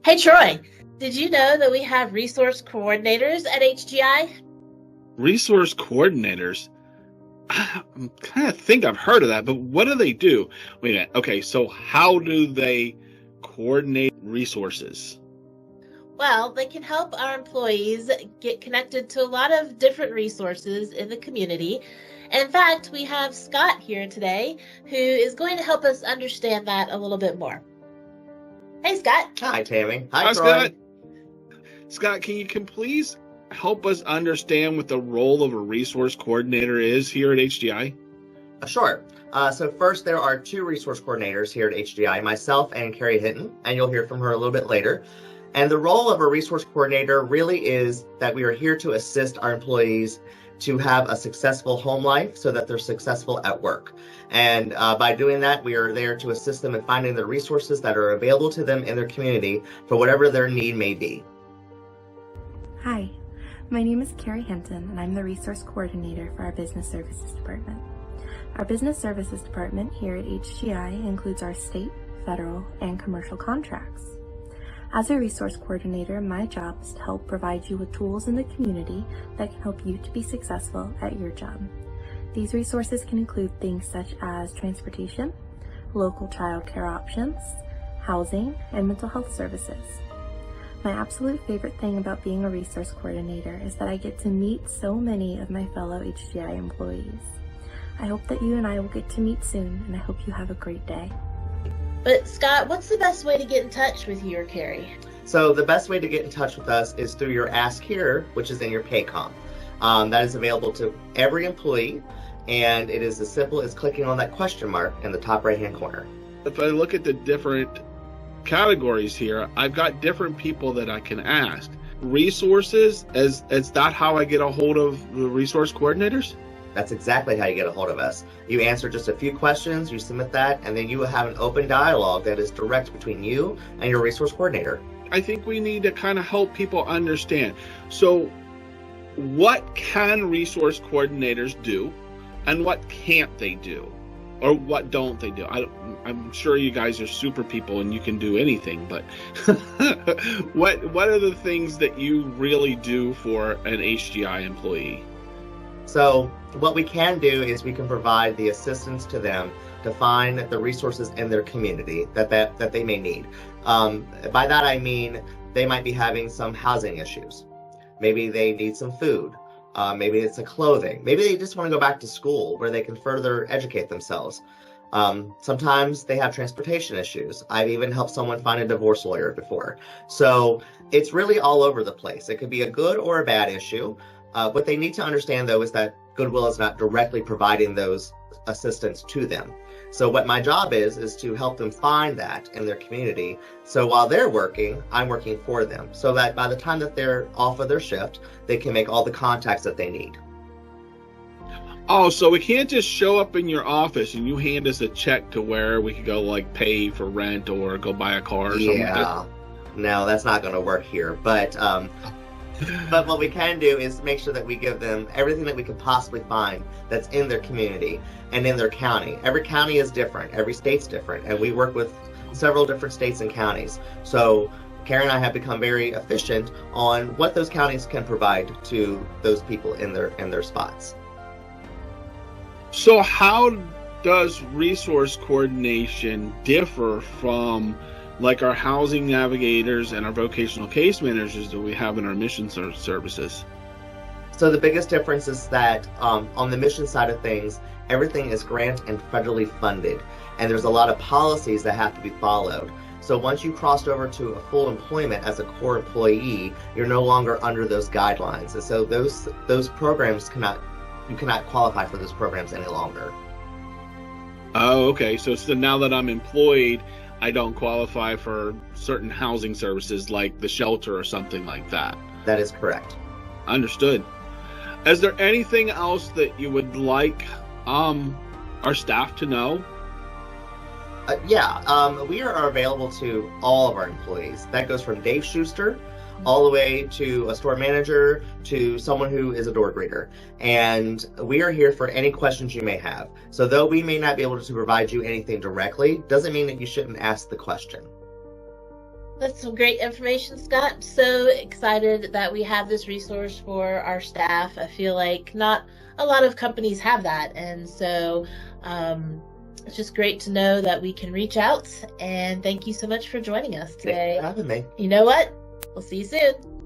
Hey Troy, did you know that we have resource coordinators at HGI? Resource coordinators? I kind of think I've heard of that, but what do they do? Wait a minute. Okay, so how do they coordinate resources? Well, they can help our employees get connected to a lot of different resources in the community. In fact, we have Scott here today who is going to help us understand that a little bit more. Hey, Scott. Hi, Tammy. Hi, Hi, Troy. Scott. Scott, can you please help us understand what the role of a resource coordinator is here at HGI? Sure. So first, there are two resource coordinators here at HGI, myself and Carrie Hinton, and you'll hear from her a little bit later. And the role of a resource coordinator really is that we are here to assist our employees to have a successful home life so that they're successful at work. And by doing that, we are there to assist them in finding the resources that are available to them in their community for whatever their need may be. Hi, my name is Carrie Hinton, and I'm the Resource Coordinator for our Business Services Department. Our Business Services Department here at HGI includes our state, federal, and commercial contracts. As a Resource Coordinator, my job is to help provide you with tools in the community that can help you to be successful at your job. These resources can include things such as transportation, local child care options, housing, and mental health services. My absolute favorite thing about being a resource coordinator is that I get to meet so many of my fellow HGI employees. I hope that you and I will get to meet soon, and I hope you have a great day. But Scott, what's the best way to get in touch with you or Carrie? So the best way to get in touch with us is through your Ask Here, which is in your Paycom. That is available to every employee, and it is as simple as clicking on that question mark in the top right-hand corner. If I look at the different categories here, I've got different people that I can ask. Resources, is that how I get a hold of the resource coordinators? That's exactly how you get a hold of us. You answer just a few questions, you submit that, and then you will have an open dialogue that is direct between you and your resource coordinator. I think we need to kind of help people understand. So what can resource coordinators do and what can't they do? Or what don't they do? I'm sure you guys are super people and you can do anything, but what are the things that you really do for an HGI employee? So what we can do is we can provide the assistance to them to find the resources in their community that they may need. By that I mean they might be having some housing issues. Maybe they need some food. Maybe it's a clothing. Maybe they just want to go back to school where they can further educate themselves. Sometimes they have transportation issues. I've even helped someone find a divorce lawyer before. So it's really all over the place. It could be a good or a bad issue. What they need to understand, though, is that Goodwill is not directly providing those assistance to them. So what my job is to help them find that in their community. So while they're working, I'm working for them so that by the time that they're off of their shift, they can make all the contacts that they need. Oh, so we can't just show up in your office and you hand us a check to where we could go like pay for rent or go buy a car or something like that? No, that's not going to work here. But what we can do is make sure that we give them everything that we can possibly find that's in their community and in their county. Every county is different. Every state's different. And we work with several different states and counties. So Karen and I have become very efficient on what those counties can provide to those people in their spots. So how does resource coordination differ from like our housing navigators and our vocational case managers that we have in our mission services? So the biggest difference is that on the mission side of things, everything is grant and federally funded, and there's a lot of policies that have to be followed. So once you crossed over to a full employment as a core employee, you're no longer under those guidelines, and so those programs you cannot qualify for those programs any longer. Oh, okay. So now that I'm employed, I don't qualify for certain housing services like the shelter or something like that. That is correct. Understood. Is there anything else that you would like our staff to know? We are available to all of our employees. That goes from Dave Schuster all the way to a store manager to someone who is a door greeter. And we are here for any questions you may have. So though we may not be able to provide you anything directly, doesn't mean that you shouldn't ask the question. That's some great information, Scott. So excited that we have this resource for our staff. I feel like not a lot of companies have that. And so it's just great to know that we can reach out. And thank you so much for joining us today. Thanks for having me. You know what? We'll see you soon.